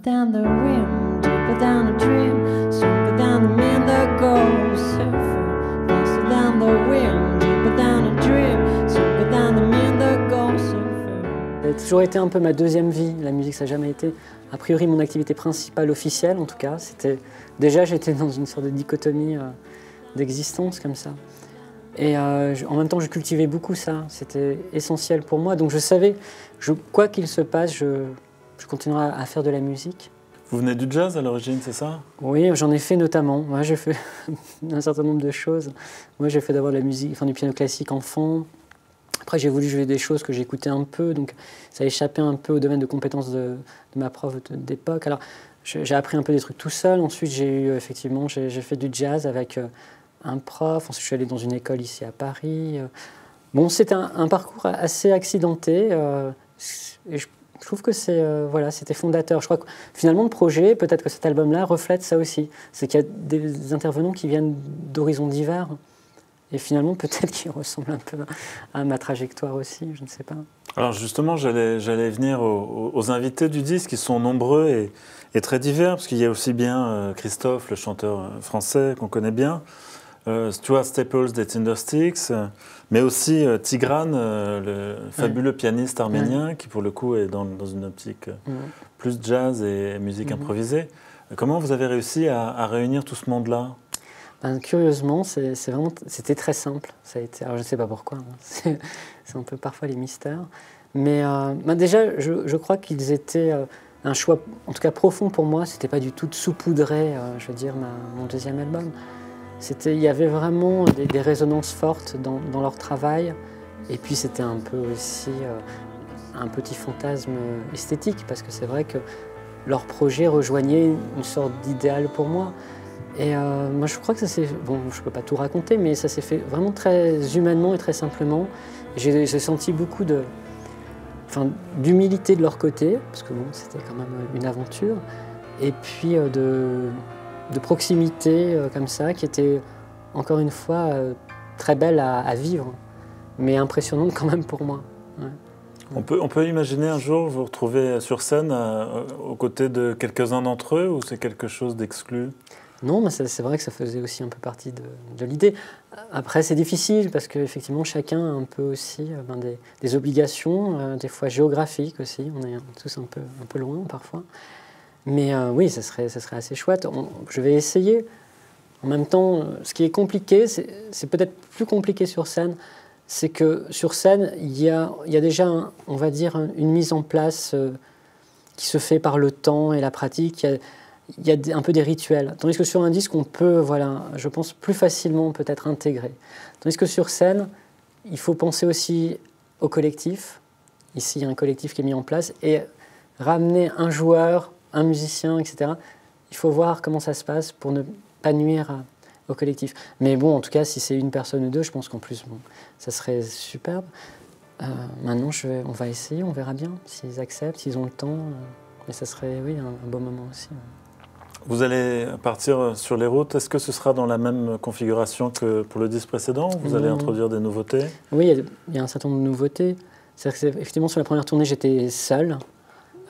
down the rim, deeper down the dream, stronger down the man that goes surfing. Faster down the rim, deeper down the dream, stronger down the man that goes surfing. Ça a toujours été un peu ma deuxième vie, la musique, ça n'a jamais été a priori mon activité principale officielle en tout cas. Déjà j'étais dans une sorte de dichotomie d'existence comme ça. Et en même temps je cultivais beaucoup ça, c'était essentiel pour moi. Donc je savais, quoi qu'il se passe, je continuerai à faire de la musique. Vous venez du jazz à l'origine, c'est ça? Oui, j'en ai fait notamment. Moi, j'ai fait un certain nombre de choses. Moi, j'ai fait d'abord de la musique, enfin du piano classique enfant. Après, j'ai voulu jouer des choses que j'écoutais un peu, donc ça échappait un peu au domaine de compétences de ma prof d'époque. Alors, j'ai appris un peu des trucs tout seul. Ensuite, effectivement, j'ai fait du jazz avec un prof. Ensuite, je suis allé dans une école ici à Paris. Bon, c'était un parcours assez accidenté. Et je trouve que c'était fondateur. Je crois que finalement, le projet, peut-être que cet album-là reflète ça aussi. C'est qu'il y a des intervenants qui viennent d'horizons divers. Et finalement, peut-être qu'ils ressemblent un peu à ma trajectoire aussi, je ne sais pas. Alors justement, j'allais venir aux invités du disque, qui sont nombreux et très divers, parce qu'il y a aussi bien Christophe, le chanteur français qu'on connaît bien, Stuart Staples des Tindersticks, mais aussi Tigran, le fabuleux pianiste arménien, qui pour le coup est dans une optique plus jazz et musique improvisée. Comment vous avez réussi à réunir tout ce monde-là? Curieusement, c'était très simple. Alors je ne sais pas pourquoi, hein. C'est un peu parfois les mystères. Mais déjà, je crois qu'ils étaient un choix, en tout cas profond pour moi. C'était pas du tout de saupoudrer, je veux dire, mon deuxième album. Il y avait vraiment des résonances fortes dans leur travail. Et puis c'était un peu aussi un petit fantasme esthétique, parce que c'est vrai que leur projet rejoignait une sorte d'idéal pour moi. Et moi, je crois que ça s'est... Bon, je ne peux pas tout raconter, mais ça s'est fait vraiment très humainement et très simplement. J'ai senti beaucoup d'humilité de leur côté, parce que bon, c'était quand même une aventure, et puis de proximité comme ça, qui était, encore une fois, très belle à vivre, mais impressionnante quand même pour moi. Ouais. On peut imaginer un jour vous retrouver sur scène aux côtés de quelques-uns d'entre eux, ou c'est quelque chose d'exclu? Non, mais c'est vrai que ça faisait aussi un peu partie de l'idée. Après, c'est difficile parce qu'effectivement, chacun a un peu aussi des obligations, des fois géographiques aussi. On est tous un peu loin parfois. Mais oui, ça serait assez chouette. Je vais essayer. En même temps, ce qui est compliqué, c'est peut-être plus compliqué sur scène, c'est que sur scène, il y a déjà, on va dire, une mise en place qui se fait par le temps et la pratique. Il y a un peu des rituels. Tandis que sur un disque, on peut, je pense, plus facilement peut-être intégrer. Tandis que sur scène, il faut penser aussi au collectif. Ici, il y a un collectif qui est mis en place. Et ramener un joueur, un musicien, etc., il faut voir comment ça se passe pour ne pas nuire au collectif. Mais bon, en tout cas, si c'est une personne ou deux, je pense qu'en plus, bon, ça serait superbe. Maintenant, on va essayer, on verra bien s'ils acceptent, s'ils ont le temps. Mais ça serait, oui, un beau moment aussi. Vous allez partir sur les routes. Est-ce que ce sera dans la même configuration que pour le disque précédent? Vous allez introduire des nouveautés? Oui, il y a un certain nombre de nouveautés. Effectivement, sur la première tournée, j'étais seul,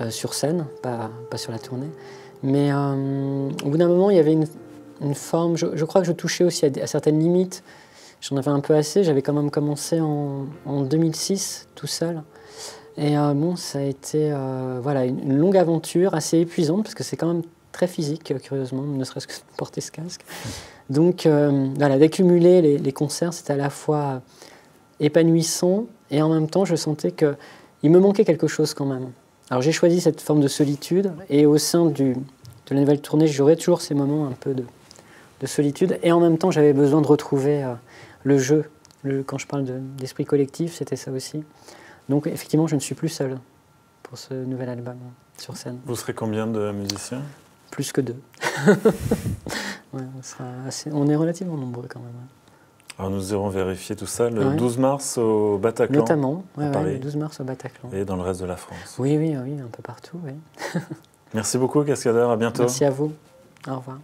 sur scène, pas sur la tournée. Mais au bout d'un moment, il y avait une forme... Je crois que je touchais aussi à certaines limites. J'en avais un peu assez. J'avais quand même commencé en 2006, tout seul. Et bon, ça a été une longue aventure, assez épuisante, parce que c'est quand même très physique, curieusement, ne serait-ce que de porter ce casque. Donc, d'accumuler les concerts, c'était à la fois épanouissant, et en même temps, je sentais qu'il me manquait quelque chose quand même. Alors, j'ai choisi cette forme de solitude, et au sein de la nouvelle tournée, j'aurais toujours ces moments un peu de solitude, et en même temps, j'avais besoin de retrouver le jeu. Quand je parle d'esprit collectif, c'était ça aussi. Donc, effectivement, je ne suis plus seul pour ce nouvel album sur scène. Vous serez combien de musiciens? Plus que 2. Ouais, on est relativement nombreux quand même. Alors nous irons vérifier tout ça le 12 mars au Bataclan. Notamment, à Paris. le 12 mars au Bataclan. Et dans le reste de la France. Oui, un peu partout. Oui. Merci beaucoup, Cascadeur. À bientôt. Merci à vous. Au revoir.